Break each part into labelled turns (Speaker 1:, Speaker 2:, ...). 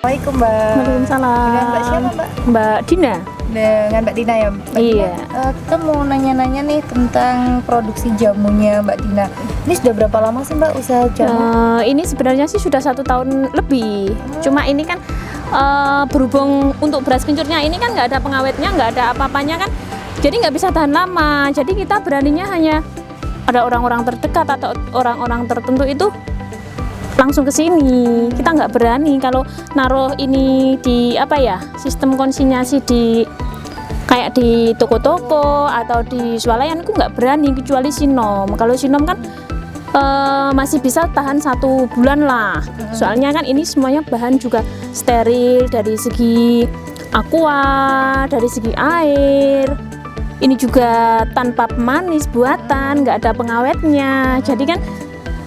Speaker 1: Assalamualaikum Mbak.
Speaker 2: Waalaikumsalam.
Speaker 1: Dengan Mbak siapa Mbak?
Speaker 2: Mbak Dina.
Speaker 1: Dengan Mbak Dina ya Mbak
Speaker 2: Iya.
Speaker 1: Dina, kita mau nanya-nanya nih tentang produksi jamunya Mbak Dina. Ini sudah berapa lama sih Mbak usaha jamu?
Speaker 2: Ini sebenarnya sih sudah 1 tahun lebih. Cuma ini kan berhubung untuk beras kencurnya ini kan nggak ada pengawetnya, nggak ada apa-apanya kan. Jadi nggak bisa tahan lama. Jadi kita beraninya hanya ada orang-orang terdekat atau orang-orang tertentu itu langsung ke sini. Kita nggak berani kalau naruh ini di apa ya, sistem konsinyasi di kayak di toko-toko atau di swalayan, aku nggak berani kecuali Sinom. Kalau Sinom kan masih bisa tahan 1 bulan lah. Soalnya kan ini semuanya bahan juga steril dari segi aqua, dari segi air. Ini juga tanpa pemanis buatan, nggak ada pengawetnya. Jadi kan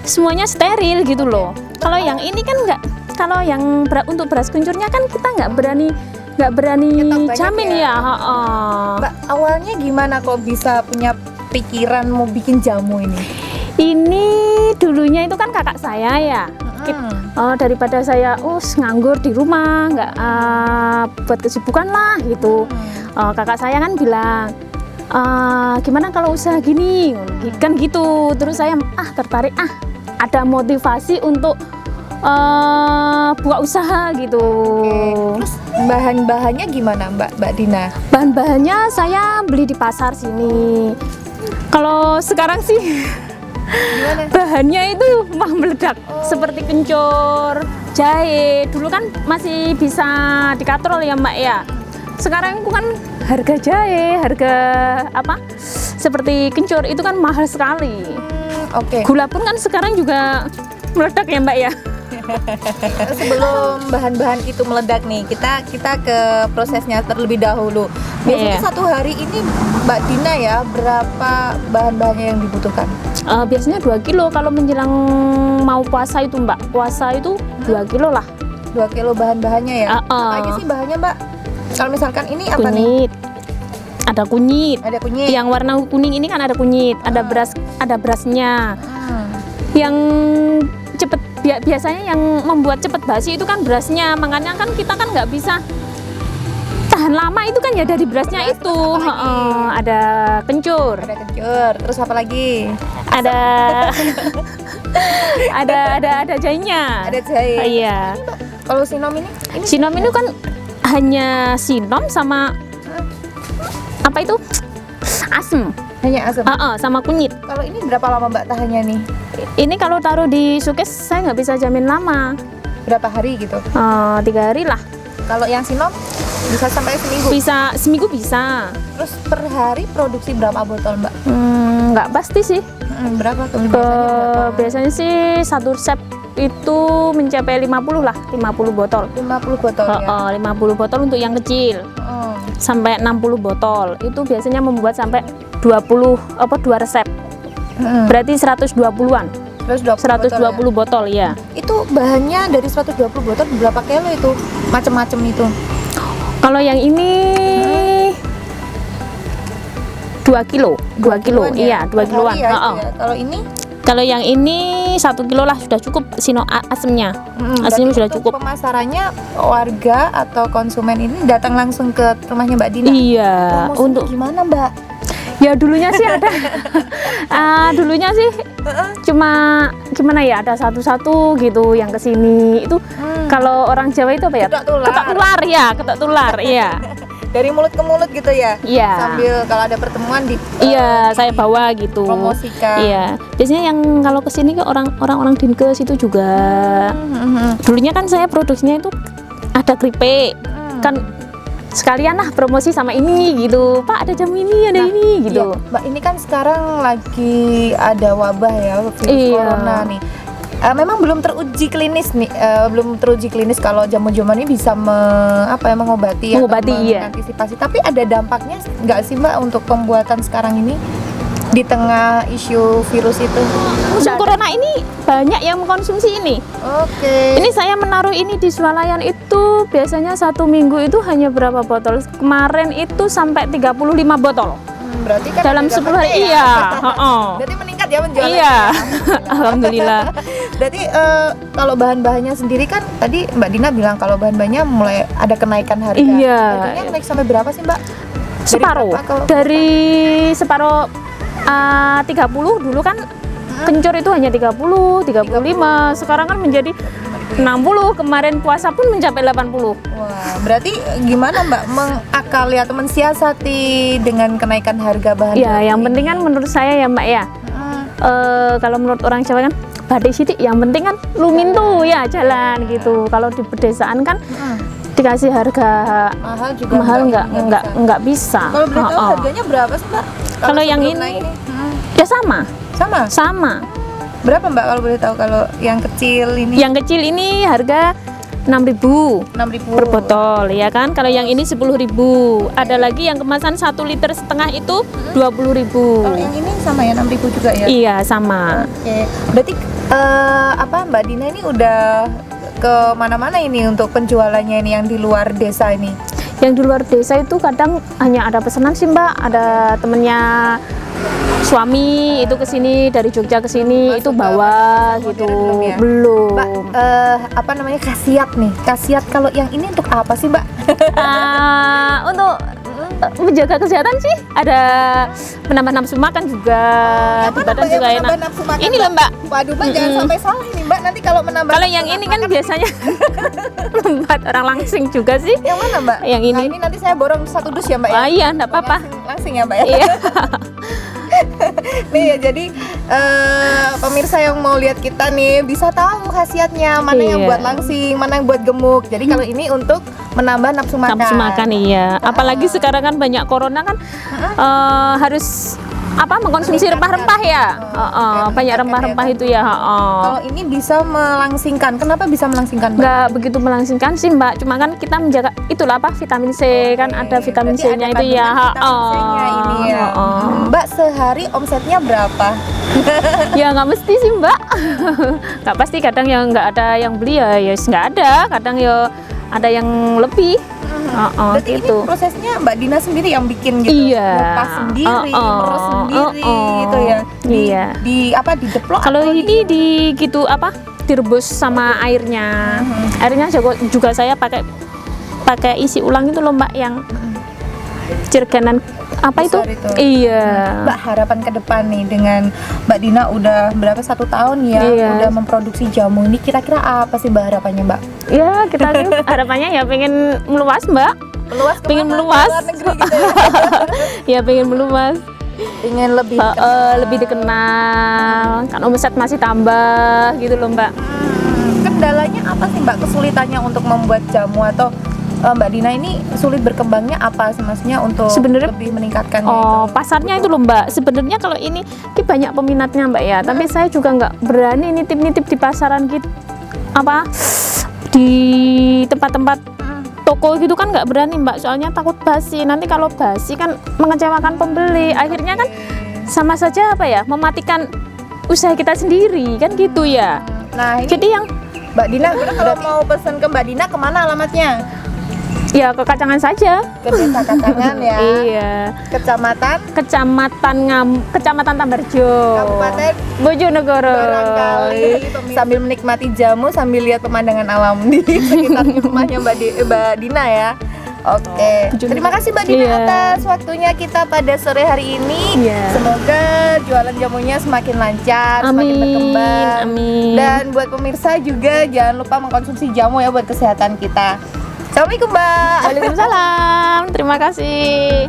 Speaker 2: semuanya steril gitu loh. Kalau yang ini kan nggak, kalau yang untuk beras kencurnya kan kita nggak berani jamin ya.
Speaker 1: Mbak, awalnya gimana kok bisa punya pikiran mau bikin jamu ini?
Speaker 2: Ini dulunya itu kan kakak saya ya. Daripada saya nganggur di rumah, nggak buat kesibukan lah gitu. Kakak saya kan bilang, gimana kalau usaha gini kan gitu. Terus saya tertarik, ada motivasi untuk buka usaha gitu.
Speaker 1: Terus bahan-bahannya gimana Mbak Dina?
Speaker 2: Bahan-bahannya saya beli di pasar sini. Kalau sekarang sih
Speaker 1: Gimana?
Speaker 2: bahannya itu mah meledak, seperti kencur, jahe. Dulu kan masih bisa dikatrol ya Mbak ya. Sekarang itu kan harga jahe, harga apa seperti kencur itu kan mahal sekali.
Speaker 1: Oke.
Speaker 2: Gula pun kan sekarang juga meledak ya Mbak ya.
Speaker 1: Sebelum bahan-bahan itu meledak nih, kita ke prosesnya terlebih dahulu. Biasanya
Speaker 2: Iya.
Speaker 1: 1 hari ini Mbak Dina ya, berapa bahan-bahannya yang dibutuhkan?
Speaker 2: Biasanya 2 kilo kalau menjelang mau puasa itu Mbak. Puasa itu 2 kilo lah.
Speaker 1: 2 kilo bahan-bahannya ya? Apa aja sih bahannya Mbak? Kalau misalkan ini apa nih?
Speaker 2: Kunyit. Ada kunyit.
Speaker 1: Ada kunyit.
Speaker 2: Yang warna kuning ini kan ada kunyit, ada beras, ada berasnya. Yang cepet biasanya yang membuat cepet basi itu kan berasnya, makanya kan kita kan nggak bisa tahan lama itu kan ya dari berasnya
Speaker 1: Beras,
Speaker 2: itu.
Speaker 1: terus apa lagi?
Speaker 2: Ada kencur,
Speaker 1: Ada kencur, terus apa lagi?
Speaker 2: ada ada jahenya.
Speaker 1: Ada jahe.
Speaker 2: Iya.
Speaker 1: Kalau Sinom ini?
Speaker 2: Sinom itu kan hanya sinom sama apa itu? Asem.
Speaker 1: Hanya asam.
Speaker 2: Sama kunyit.
Speaker 1: Kalau ini berapa lama Mbak tahannya nih?
Speaker 2: Ini kalau taruh di sukes saya nggak bisa jamin lama.
Speaker 1: Berapa hari gitu?
Speaker 2: 3 hari lah.
Speaker 1: Kalau yang Sinom bisa sampai seminggu?
Speaker 2: Bisa seminggu bisa.
Speaker 1: Terus per hari produksi berapa botol Mbak?
Speaker 2: Nggak pasti sih.
Speaker 1: Berapa tuh biasanya? Berapa?
Speaker 2: Biasanya sih 1 resep itu mencapai 50 lah, 50 botol.
Speaker 1: 50 botol ya?
Speaker 2: 50 botol untuk yang kecil.
Speaker 1: Oh.
Speaker 2: Sampai 60 botol. Itu biasanya membuat sampai 2 resep. Berarti 120-an. 120 botol ya.
Speaker 1: Itu bahannya dari 120 botol berapa kilo itu? Macam-macam itu.
Speaker 2: Kalau yang ini 2 kilo. 2 kilo.
Speaker 1: kiloan
Speaker 2: Iya, 2
Speaker 1: Per
Speaker 2: kiloan.
Speaker 1: hari ya, itu ya. Kalau ini?
Speaker 2: Kalau yang ini 1 kilo lah sudah cukup asemnya. Asemnya
Speaker 1: Berarti
Speaker 2: sudah
Speaker 1: untuk
Speaker 2: cukup.
Speaker 1: Pemasarannya warga atau konsumen ini datang langsung ke rumahnya Mbak Dina?
Speaker 2: Iya,
Speaker 1: Promosinya
Speaker 2: untuk
Speaker 1: gimana Mbak?
Speaker 2: ya dulunya sih ada. Dulunya sih cuma gimana ya, ada satu-satu gitu yang kesini itu. Kalau orang Jawa itu apa ya?
Speaker 1: Ketok tular.
Speaker 2: Ketok tular ya, ketok tular. Iya.
Speaker 1: Dari mulut ke mulut gitu ya?
Speaker 2: Iya.
Speaker 1: Sambil kalau ada pertemuan
Speaker 2: Iya, saya bawa gitu.
Speaker 1: promosikan.
Speaker 2: Iya. Biasanya yang kalau kesini ke orang-orang Dinkes itu juga. Dulunya kan saya produksinya itu ada keripik. Kan sekalian lah promosi sama ini gitu. Pak, ada jamu ini, ada ini gitu.
Speaker 1: Iya, Mbak, ini kan sekarang lagi ada wabah ya, virus corona nih. Memang belum teruji klinis nih, kalau jamu-jamu ini bisa mengobati atau
Speaker 2: iya.
Speaker 1: mengantisipasi. Tapi ada dampaknya nggak sih Mbak untuk pembuatan sekarang ini di tengah isu virus itu?
Speaker 2: Musim corona ini banyak yang mengkonsumsi ini.
Speaker 1: Oke.
Speaker 2: Ini saya menaruh ini di swalayan itu biasanya 1 minggu itu hanya berapa botol? Kemarin itu sampai 35 botol.
Speaker 1: Berarti kan
Speaker 2: dalam
Speaker 1: ada
Speaker 2: 10 hari
Speaker 1: dapatnya ya?
Speaker 2: iya. Heeh.
Speaker 1: Berarti meningkat ya penjualannya.
Speaker 2: Iya. Alhamdulillah.
Speaker 1: Berarti kalau bahan-bahannya sendiri kan tadi Mbak Dina bilang kalau bahan-bahannya mulai ada kenaikan harga.
Speaker 2: Iya.
Speaker 1: Harganya naik sampai berapa sih Mbak?
Speaker 2: Separuh. Dari separuh 30 dulu kan kencur itu hanya 30, 35. Sekarang kan menjadi 60, kemarin puasa pun mencapai 80.
Speaker 1: Wah, berarti gimana Mbak mengakali atau mensiasati dengan kenaikan harga bahan
Speaker 2: Ya,
Speaker 1: baku
Speaker 2: yang
Speaker 1: ini?
Speaker 2: penting kan menurut saya ya Mbak ya. Kalau menurut orang Jawa kan batik sidik, yang penting kan lumin tuh ya jalan gitu. Kalau di pedesaan kan dikasih harga
Speaker 1: mahal juga
Speaker 2: mahal nggak bisa.
Speaker 1: Kalau boleh tahu harganya berapa sih Mbak?
Speaker 2: Kalau yang
Speaker 1: sebelum
Speaker 2: ini
Speaker 1: naik
Speaker 2: ya sama.
Speaker 1: sama. Berapa Mbak kalau boleh tahu kalau yang kecil ini?
Speaker 2: Yang kecil ini harga 6.000 per botol ya kan. Kalau yang ini 10.000. Ada lagi yang kemasan 1,5 liter itu 20.000.
Speaker 1: Kalau yang ini sama ya 6.000 juga ya?
Speaker 2: Iya sama.
Speaker 1: Oke. Berarti Mbak Dina ini udah ke mana-mana ini untuk penjualannya ini yang di luar desa ini?
Speaker 2: Yang di luar desa itu kadang hanya ada pesanan sih Mbak. Ada temennya suami itu kesini dari Jogja kesini itu bawa gitu. Belum.
Speaker 1: Mbak, khasiat nih. Khasiat kalau yang ini untuk apa sih Mbak?
Speaker 2: Untuk menjaga kesehatan sih, ada penambah nafsu makan juga, di badan juga enak. Ini loh Mbak.
Speaker 1: Waduh Mbak, jangan sampai salah nih Mbak, nanti kalau menambah.
Speaker 2: Kalau yang ini kan biasanya membuat orang langsing juga sih.
Speaker 1: Yang mana Mbak?
Speaker 2: Yang ini.
Speaker 1: Nah, ini nanti saya borong 1 dus ya Mbak ya?
Speaker 2: Iya, enggak apa-apa.
Speaker 1: Langsing ya Mbak ya?
Speaker 2: Iya.
Speaker 1: Nih ya, jadi pemirsa yang mau lihat kita nih bisa tahu khasiatnya mana yang buat langsing, mana yang buat gemuk. Jadi kalau ini untuk menambah nafsu makan.
Speaker 2: Nafsu makan iya. Apalagi sekarang kan banyak corona kan harus mengkonsumsi rempah-rempah ya. Banyak rempah-rempah itu ya.
Speaker 1: Kalau ini bisa melangsingkan. Kenapa bisa melangsingkan Mbak?
Speaker 2: Nggak begitu melangsingkan sih Mbak. Cuma kan kita menjaga itulah vitamin C kan ada vitamin C-nya itu ya.
Speaker 1: Vitamin C-nya ini ya. Mbak sehari omsetnya berapa?
Speaker 2: Ya nggak mesti sih Mbak. Nggak pasti, kadang yang nggak ada yang beli ya nggak ada. Kadang ya ada yang lebih.
Speaker 1: Berarti
Speaker 2: gitu.
Speaker 1: Ini prosesnya Mbak Dina sendiri yang bikin gitu?
Speaker 2: Iya.
Speaker 1: Ngupas sendiri, meres sendiri gitu ya?
Speaker 2: Iya.
Speaker 1: Dideplok?
Speaker 2: Kalau ini direbus sama airnya. Airnya juga saya pakai isi ulang itu loh Mbak, yang jerganan
Speaker 1: besar
Speaker 2: itu? Iya.
Speaker 1: Mbak, harapan ke depan nih dengan Mbak Dina udah berapa 1 tahun ya udah memproduksi jamu ini, kira-kira apa sih Mbak harapannya Mbak?
Speaker 2: Ya kita harapannya ya pengen meluas Mbak. Pengen meluas.
Speaker 1: Luar negeri gitu ya?
Speaker 2: Ya pengen meluas.
Speaker 1: Pengen
Speaker 2: lebih dikenal. Kan omset masih tambah gitu loh Mbak.
Speaker 1: Kendalanya apa sih Mbak, kesulitannya untuk membuat jamu, atau Mbak Dina ini sulit berkembangnya apa sih, maksudnya untuk lebih meningkatkan itu?
Speaker 2: Pasarnya itu loh Mbak. Sebenarnya kalau ini banyak peminatnya Mbak ya, tapi saya juga nggak berani nitip-nitip di pasaran gitu, di tempat-tempat toko gitu kan nggak berani Mbak, soalnya takut basi. Nanti kalau basi kan mengecewakan pembeli, akhirnya kan sama saja mematikan usaha kita sendiri kan gitu ya.
Speaker 1: Nah ini
Speaker 2: jadi yang
Speaker 1: Mbak Dina kalau mau pesan ke Mbak Dina kemana alamatnya?
Speaker 2: Ya ke Kacangan saja.
Speaker 1: Ke Desa Kacangan ya.
Speaker 2: Iya. Kecamatan Tambarjo.
Speaker 1: Kabupaten
Speaker 2: Bojonegoro.
Speaker 1: Barangkali sambil menikmati jamu sambil lihat pemandangan alam di sekitar rumahnya Mbak Dina ya. Oke. Terima kasih Mbak Dina atas waktunya kita pada sore hari ini. Semoga jualan jamunya semakin lancar, semakin berkembang.
Speaker 2: Amin.
Speaker 1: Dan buat pemirsa juga jangan lupa mengkonsumsi jamu ya buat kesehatan kita. Assalamualaikum Mbak.
Speaker 2: Waalaikumsalam. Terima kasih.